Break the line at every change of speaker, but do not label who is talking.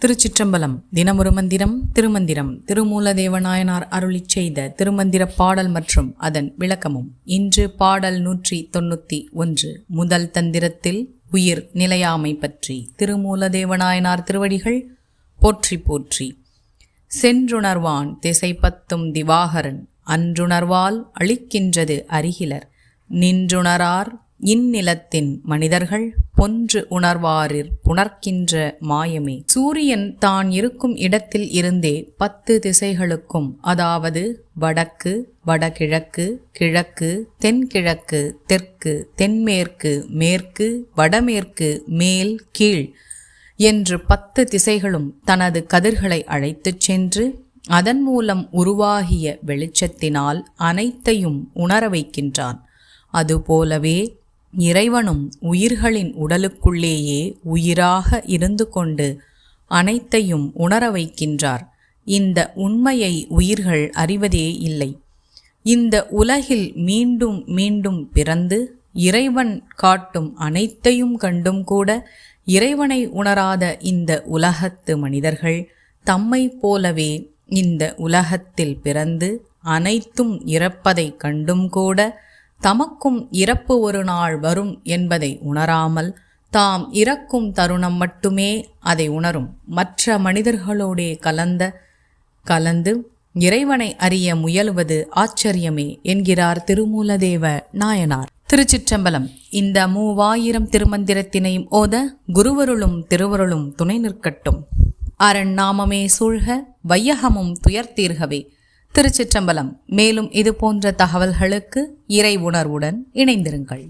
திருச்சிற்றம்பலம். தினமொரு மந்திரம். திருமந்திரம். திருமூலதேவநாயனார் அருளிச் செய்த திருமந்திர பாடல் மற்றும் அதன் விளக்கமும். இன்று பாடல் 191. முதல் தந்திரத்தில் உயிர் நிலையாமை பற்றி. திருமூலதேவநாயனார் திருவடிகள் போற்றி போற்றி. சென்றுணர்வான் திசைப்பத்தும் திவாகரன் அன்றுணர்வால் அளிக்கின்றது அருகிலர் நின்றுணரார் இந்நிலத்தின் மனிதர்கள் பொன்று உணர்வாரிற் புணர்க்கின்ற மாயமே. சூரியன் தான் இருக்கும் இடத்தில் இருந்தே 10 திசைகளுக்கும், அதாவது வடக்கு, வடகிழக்கு, கிழக்கு, தென்கிழக்கு, தெற்கு, தென்மேற்கு, மேற்கு, வடமேற்கு, மேல், கீழ் என்று 10 திசைகளும் தனது கதிர்களை அழைத்துச் சென்று அதன் மூலம் உருவாகிய வெளிச்சத்தினால் அனைத்தையும் உணர வைக்கின்றான். அதுபோலவே இறைவனும் உயிர்களின் உடலுக்குள்ளேயே உயிராக இருந்து கொண்டு அனைத்தையும் உணர வைக்கின்றார். இந்த உண்மையை உயிர்கள் அறிவதே இல்லை. இந்த உலகில் மீண்டும் மீண்டும் பிறந்து இறைவன் காட்டும் அனைத்தையும் கண்டும் கூட இறைவனை உணராத இந்த உலகத்து மனிதர்கள் தம்மை போலவே இந்த உலகத்தில் பிறந்து அனைத்தும் இறப்பதை கண்டும் கூட தமக்கும் இறப்பு ஒரு நாள் வரும் என்பதை உணராமல் தாம் இறக்கும் தருணம் மட்டுமே அதை உணரும் மற்ற மனிதர்களோடே கலந்து இறைவனை அறிய முயலுவது ஆச்சரியமே என்கிறார் திருமூலதேவ நாயனார். திருச்சிற்றம்பலம். இந்த 3000 திருமந்திரத்தினையும் ஓத குருவருளும் திருவருளும் துணை நிற்கட்டும். அரண் நாமமே சூழ்க, வையகமும் துயர்த்தீர்கவே. திருச்சிற்றம்பலம். மேலும் இது போன்ற தகவல்களுக்கு இறை உணர்வுடன் இணைந்திருங்கள்.